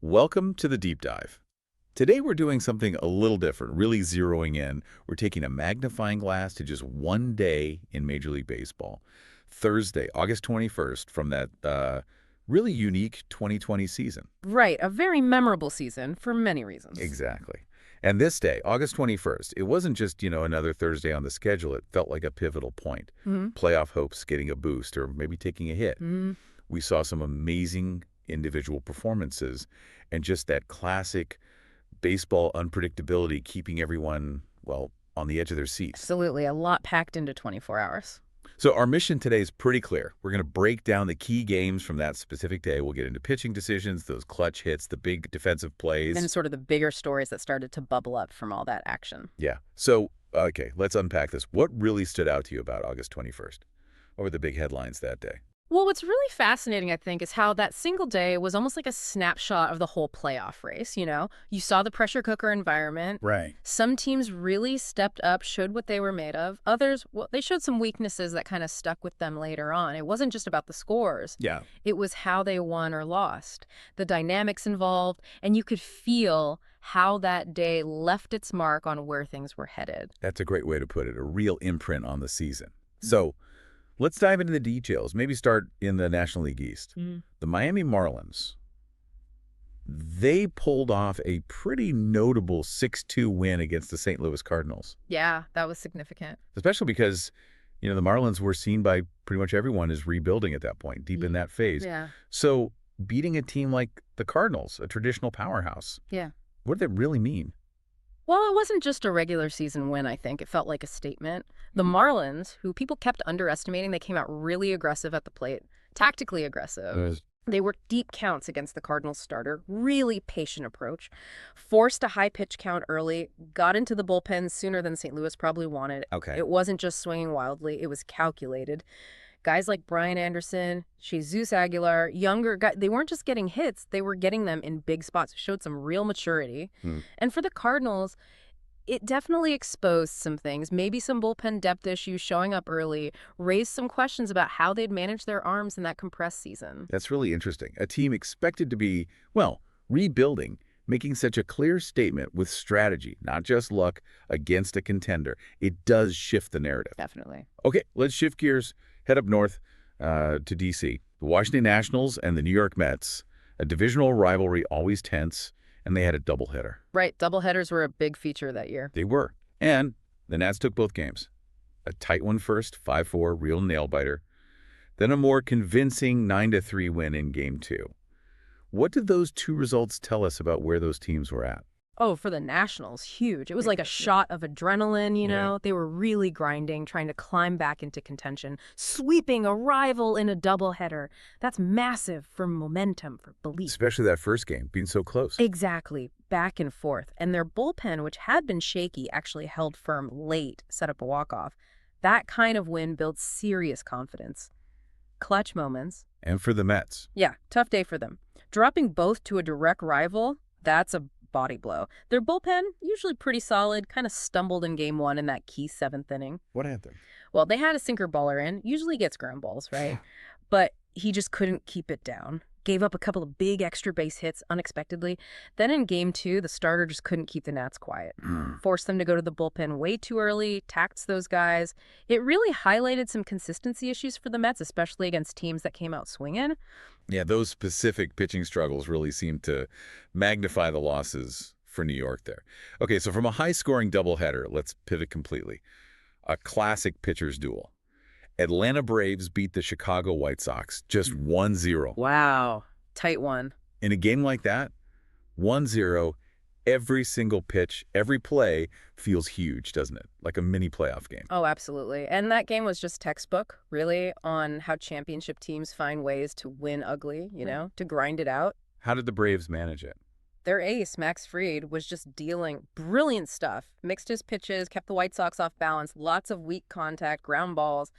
Welcome to the Deep Dive. Today we're doing something a little different, really zeroing in. We're taking a magnifying glass to just one day in Major League Baseball. Thursday, August 21st, from that really unique 2020 season. Right, a very memorable season for many reasons. Exactly. And this day, August 21st, it wasn't just, another Thursday on the schedule. It felt like a pivotal point. Playoff hopes getting a boost or maybe taking a hit. We saw some amazing individual performances and just that classic baseball unpredictability keeping everyone, well, on the edge of their seats. Absolutely, a lot packed into 24 hours. So our mission today is pretty clear. We're going to break down the key games from that specific day. We'll get into pitching decisions, those clutch hits, the big defensive plays. And sort of the bigger stories that started to bubble up from all that action. Yeah. So, okay, let's unpack this. What really stood out to you about August 21st? What were the big headlines that day? Well, what's really fascinating, I think, is how that single day was almost like a snapshot of the whole playoff race, You saw the pressure cooker environment. Right. Some teams really stepped up, showed what they were made of. Others, well, they showed some weaknesses that kind of stuck with them later on. It wasn't just about the scores. Yeah. It was how they won or lost, the dynamics involved, and you could feel how that day left its mark on where things were headed. That's a great way to put it, a real imprint on the season. So let's dive into the details. Maybe start in the National League East. The Miami Marlins, they pulled off a pretty notable 6-2 win against the St. Louis Cardinals. Yeah, that was significant. Especially because, the Marlins were seen by pretty much everyone as rebuilding at that point, deep in that phase. Yeah. So beating a team like the Cardinals, a traditional powerhouse, Yeah. what did that really mean? Well, it wasn't just a regular season win, I think. It felt like a statement. The Marlins, who people kept underestimating, they came out really aggressive at the plate, tactically aggressive. They worked deep counts against the Cardinals starter, really patient approach, forced a high pitch count early, got into the bullpen sooner than St. Louis probably wanted. Okay. It wasn't just swinging wildly, it was calculated. Guys like Brian Anderson, Jesus Aguilar, younger guys, they weren't just getting hits, they were getting them in big spots. It showed some real maturity. And for the Cardinals, it definitely exposed some things, maybe some bullpen depth issues showing up early, raised some questions about how they'd manage their arms in that compressed season. That's really interesting. A team expected to be, well, rebuilding, making such a clear statement with strategy, not just luck, against a contender. It does shift the narrative. Definitely. Okay, let's shift gears. Head up north to D.C. The Washington Nationals and the New York Mets, a divisional rivalry always tense, and they had a doubleheader. Right, doubleheaders were a big feature that year. They were. And the Nats took both games. A tight one first, 5-4, real nail-biter. Then a more convincing 9-3 win in Game 2. What did those two results tell us about where those teams were at? Oh, for the Nationals, huge. It was like a shot of adrenaline, Yeah. They were really grinding, trying to climb back into contention, sweeping a rival in a doubleheader. That's massive for momentum, for belief. Especially that first game, being so close. Exactly. Back and forth. And their bullpen, which had been shaky, actually held firm late, set up a walk-off. That kind of win builds serious confidence. Clutch moments. And for the Mets. Yeah, tough day for them. Dropping both to a direct rival, that's a body blow. Their bullpen, usually pretty solid, kind of stumbled in Game 1 in that key 7th inning. What happened? Well, they had a sinker baller in, usually gets ground balls, right? But he just couldn't keep it down. Gave up a couple of big extra base hits unexpectedly. Then in Game 2, the starter just couldn't keep the Nats quiet. Forced them to go to the bullpen way too early, taxed those guys. It really highlighted some consistency issues for the Mets, especially against teams that came out swinging. Yeah, those specific pitching struggles really seemed to magnify the losses for New York there. Okay, so from a high-scoring doubleheader, let's pivot completely. A classic pitcher's duel. Atlanta Braves beat the Chicago White Sox just 1-0. Wow. Tight one. In a game like that, 1-0, every single pitch, every play feels huge, doesn't it? Like a mini playoff game. Oh, absolutely. And that game was just textbook, really, on how championship teams find ways to win ugly, to grind it out. How did the Braves manage it? Their ace, Max Fried, was just dealing brilliant stuff. Mixed his pitches, kept the White Sox off balance, lots of weak contact, ground balls,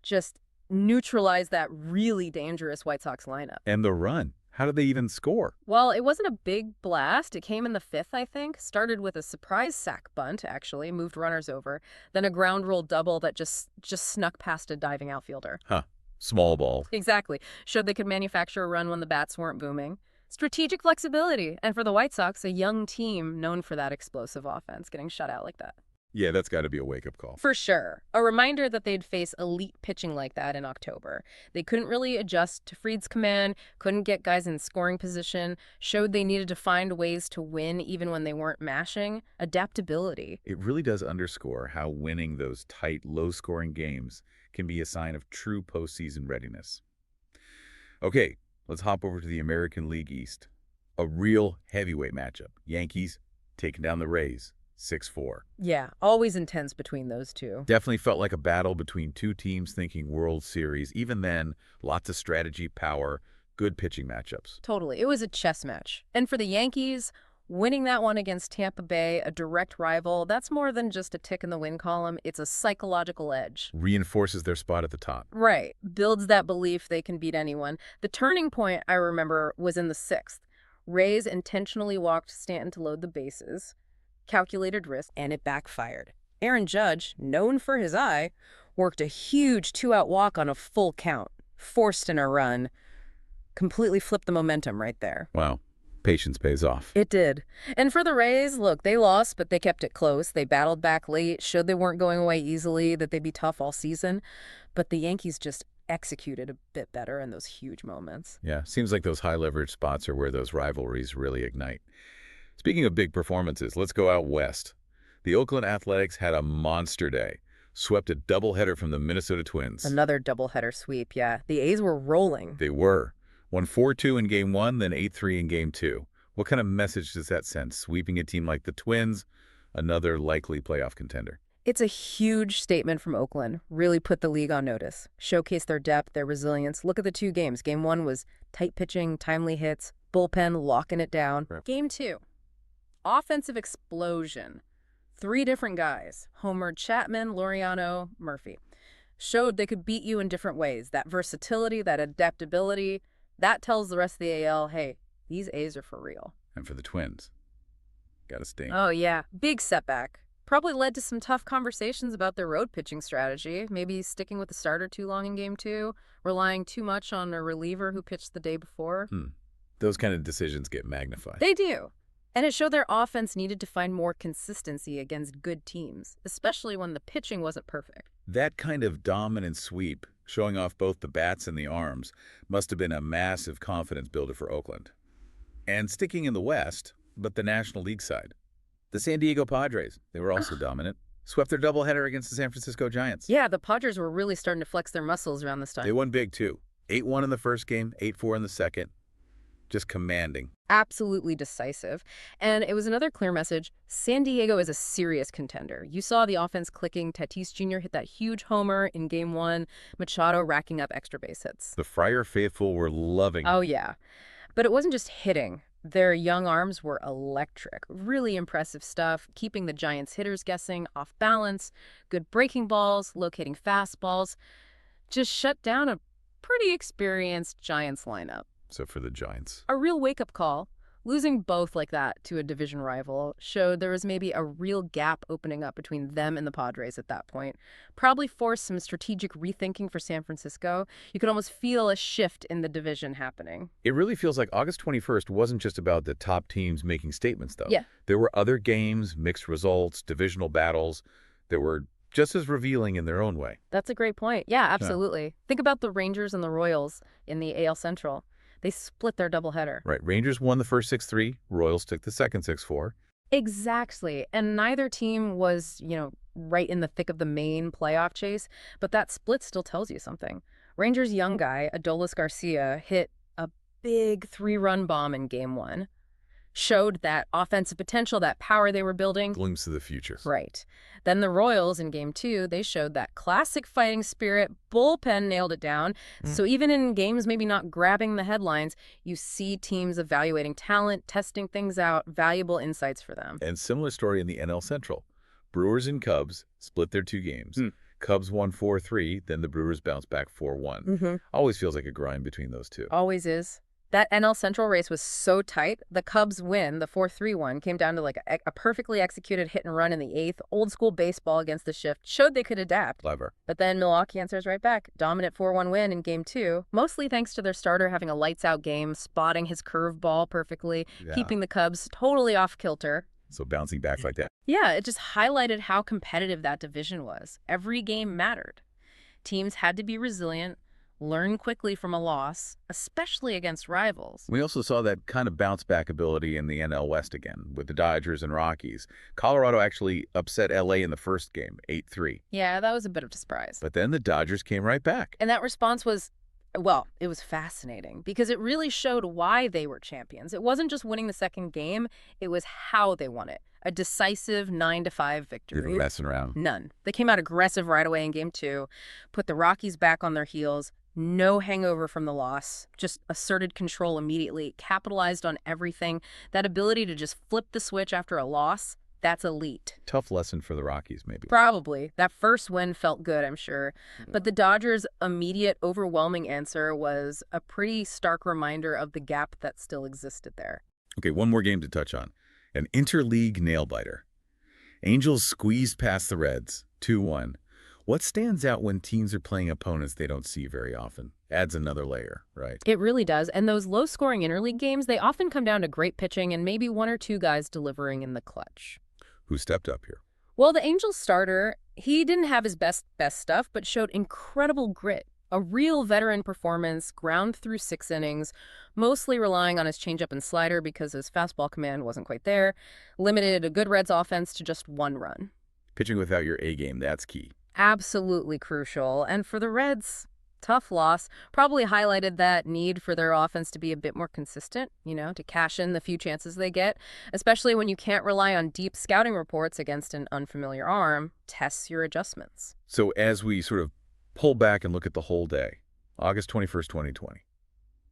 just neutralized that really dangerous White Sox lineup. And the run. How did they even score? Well, it wasn't a big blast. It came in the 5th, I think. Started with a surprise sac bunt, actually, moved runners over. Then a ground rule double that just snuck past a diving outfielder. Small ball. Exactly. Showed they could manufacture a run when the bats weren't booming. Strategic flexibility. And for the White Sox, a young team known for that explosive offense, getting shut out like that. Yeah, that's got to be a wake-up call. For sure. A reminder that they'd face elite pitching like that in October. They couldn't really adjust to Fried's command, couldn't get guys in scoring position, showed they needed to find ways to win even when they weren't mashing. Adaptability. It really does underscore how winning those tight, low-scoring games can be a sign of true postseason readiness. Okay, let's hop over to the American League East. A real heavyweight matchup. Yankees taking down the Rays. 6-4. Yeah, always intense between those two. Definitely felt like a battle between two teams thinking World Series. Even then, lots of strategy, power, good pitching matchups. Totally. It was a chess match. And for the Yankees, winning that one against Tampa Bay, a direct rival, that's more than just a tick in the win column. It's a psychological edge. Reinforces their spot at the top. Right. Builds that belief they can beat anyone. The turning point, I remember, was in the 6th. Rays intentionally walked Stanton to load the bases. Calculated risk, and it backfired. Aaron Judge, known for his eye, worked a huge 2-out walk on a full count, forced in a run, completely flipped the momentum right there. Wow. Patience pays off. It did. And for the Rays, look, they lost, but they kept it close. They battled back late, showed they weren't going away easily, that they'd be tough all season. But the Yankees just executed a bit better in those huge moments. Yeah, seems like those high-leverage spots are where those rivalries really ignite. Speaking of big performances, let's go out west. The Oakland Athletics had a monster day. Swept a doubleheader from the Minnesota Twins. Another doubleheader sweep, yeah. The A's were rolling. They were. Won 4-2 in Game 1, then 8-3 in Game 2. What kind of message does that send? Sweeping a team like the Twins, another likely playoff contender. It's a huge statement from Oakland. Really put the league on notice. Showcase their depth, their resilience. Look at the two games. Game 1 was tight pitching, timely hits, bullpen locking it down. Right. Game 2. Offensive explosion. 3 different guys, Homer, Chapman, Laureano, Murphy, showed they could beat you in different ways. That versatility, that adaptability, that tells the rest of the AL, hey, these A's are for real. And for the Twins, got to sting. Oh, yeah. Big setback. Probably led to some tough conversations about their road pitching strategy, maybe sticking with the starter too long in Game 2, relying too much on a reliever who pitched the day before. Those kind of decisions get magnified. They do. And it showed their offense needed to find more consistency against good teams, especially when the pitching wasn't perfect. That kind of dominant sweep, showing off both the bats and the arms, must have been a massive confidence builder for Oakland. And sticking in the West, but the National League side, the San Diego Padres, they were also dominant, swept their doubleheader against the San Francisco Giants. Yeah, the Padres were really starting to flex their muscles around this time. They won big, too. 8-1 in the first game, 8-4 in the second. Just commanding. Absolutely decisive. And it was another clear message. San Diego is a serious contender. You saw the offense clicking. Tatis Jr. hit that huge homer in Game 1. Machado racking up extra base hits. The Friar faithful were loving it. Oh, yeah. But it wasn't just hitting. Their young arms were electric. Really impressive stuff, keeping the Giants hitters guessing, off balance, good breaking balls, locating fastballs. Just shut down a pretty experienced Giants lineup. So for the Giants. A real wake-up call. Losing both like that to a division rival showed there was maybe a real gap opening up between them and the Padres at that point. Probably forced some strategic rethinking for San Francisco. You could almost feel a shift in the division happening. It really feels like August 21st wasn't just about the top teams making statements, though. Yeah. There were other games, mixed results, divisional battles that were just as revealing in their own way. That's a great point. Yeah, absolutely. Think about the Rangers and the Royals in the AL Central. They split their doubleheader. Right. Rangers won the first 6-3. Royals took the second 6-4. Exactly. And neither team was, right in the thick of the main playoff chase. But that split still tells you something. Rangers' young guy, Adolis Garcia, hit a big 3-run bomb in Game 1. Showed that offensive potential, that power they were building. Glimpse of the future. Right. Then the Royals in Game 2, they showed that classic fighting spirit. Bullpen nailed it down. So even in games maybe not grabbing the headlines, you see teams evaluating talent, testing things out, valuable insights for them. And similar story in the NL Central. Brewers and Cubs split their 2 games. Cubs won 4-3, then the Brewers bounced back 4-1. Always feels like a grind between those two. Always is. That NL Central race was so tight. The Cubs win, the 4-3 one, came down to like a perfectly executed hit and run in the eighth. Old school baseball against the shift showed they could adapt. Clever. But then Milwaukee answers right back. Dominant 4-1 win in Game 2, mostly thanks to their starter having a lights-out game, spotting his curveball perfectly, keeping the Cubs totally off kilter. So bouncing back like that. Yeah, it just highlighted how competitive that division was. Every game mattered. Teams had to be resilient, learn quickly from a loss, especially against rivals. We also saw that kind of bounce-back ability in the NL West again, with the Dodgers and Rockies. Colorado actually upset L.A. in the first game, 8-3. Yeah, that was a bit of a surprise. But then the Dodgers came right back. And that response was, well, it was fascinating because it really showed why they were champions. It wasn't just winning the second game, it was how they won it. A decisive 9-5 victory. They were messing around. None. They came out aggressive right away in Game 2, put the Rockies back on their heels, no hangover from the loss, just asserted control immediately, capitalized on everything. That ability to just flip the switch after a loss, that's elite. Tough lesson for the Rockies, maybe. Probably. That first win felt good, I'm sure. But the Dodgers' immediate, overwhelming answer was a pretty stark reminder of the gap that still existed there. Okay, one more game to touch on. An interleague nail-biter. Angels squeezed past the Reds, 2-1. What stands out when teams are playing opponents they don't see very often? Adds another layer, right? It really does. And those low-scoring interleague games, they often come down to great pitching and maybe one or two guys delivering in the clutch. Who stepped up here? Well, the Angels starter, he didn't have his best stuff, but showed incredible grit. A real veteran performance, ground through 6 innings, mostly relying on his changeup and slider because his fastball command wasn't quite there, limited a good Reds offense to just 1 run. Pitching without your A-game, that's key. Absolutely crucial. And for the Reds, tough loss, probably highlighted that need for their offense to be a bit more consistent, to cash in the few chances they get, especially when you can't rely on deep scouting reports against an unfamiliar arm. Tests your adjustments. So as we sort of pull back and look at the whole day, August 21st, 2020,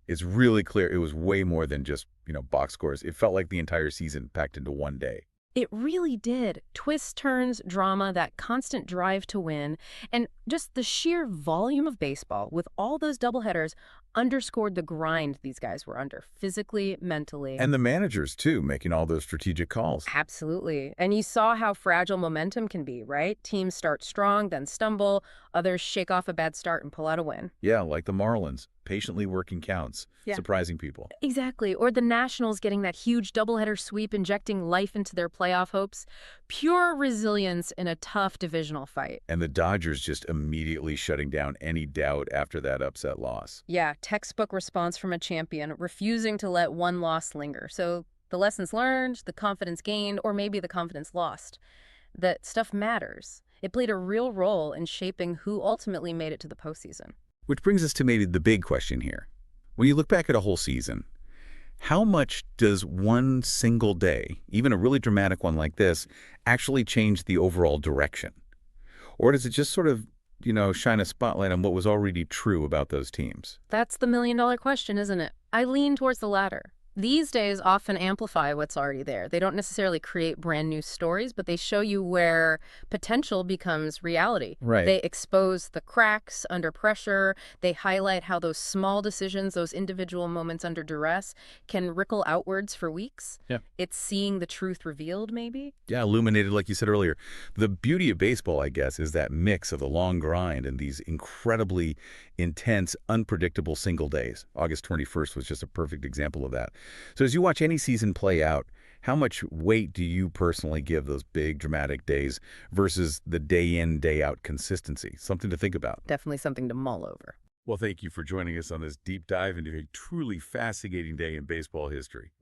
it's really clear it was way more than just, box scores. It felt like the entire season packed into one day. It really did. Twists, turns, drama, that constant drive to win, and just the sheer volume of baseball with all those doubleheaders underscored the grind these guys were under, physically, mentally. And the managers, too, making all those strategic calls. Absolutely. And you saw how fragile momentum can be, right? Teams start strong, then stumble. Others shake off a bad start and pull out a win. Yeah, like the Marlins, patiently working counts, surprising people. Exactly. Or the Nationals getting that huge doubleheader sweep, injecting life into their playoff hopes. Pure resilience in a tough divisional fight. And the Dodgers just immediately shutting down any doubt after that upset loss. Yeah, textbook response from a champion, refusing to let one loss linger. So the lessons learned, the confidence gained, or maybe the confidence lost. That stuff matters. It played a real role in shaping who ultimately made it to the postseason. Which brings us to maybe the big question here. When you look back at a whole season, how much does one single day, even a really dramatic one like this, actually change the overall direction? Or does it just sort of, shine a spotlight on what was already true about those teams? That's the million-dollar question, isn't it? I lean towards the latter. These days often amplify what's already there. They don't necessarily create brand new stories, but they show you where potential becomes reality. Right. They expose the cracks under pressure. They highlight how those small decisions, those individual moments under duress, can rickle outwards for weeks. Yeah. It's seeing the truth revealed, maybe? Yeah, illuminated, like you said earlier. The beauty of baseball, I guess, is that mix of the long grind and these incredibly intense, unpredictable single days. August 21st was just a perfect example of that. So as you watch any season play out, how much weight do you personally give those big, dramatic days versus the day-in, day-out consistency? Something to think about. Definitely something to mull over. Well, thank you for joining us on this deep dive into a truly fascinating day in baseball history.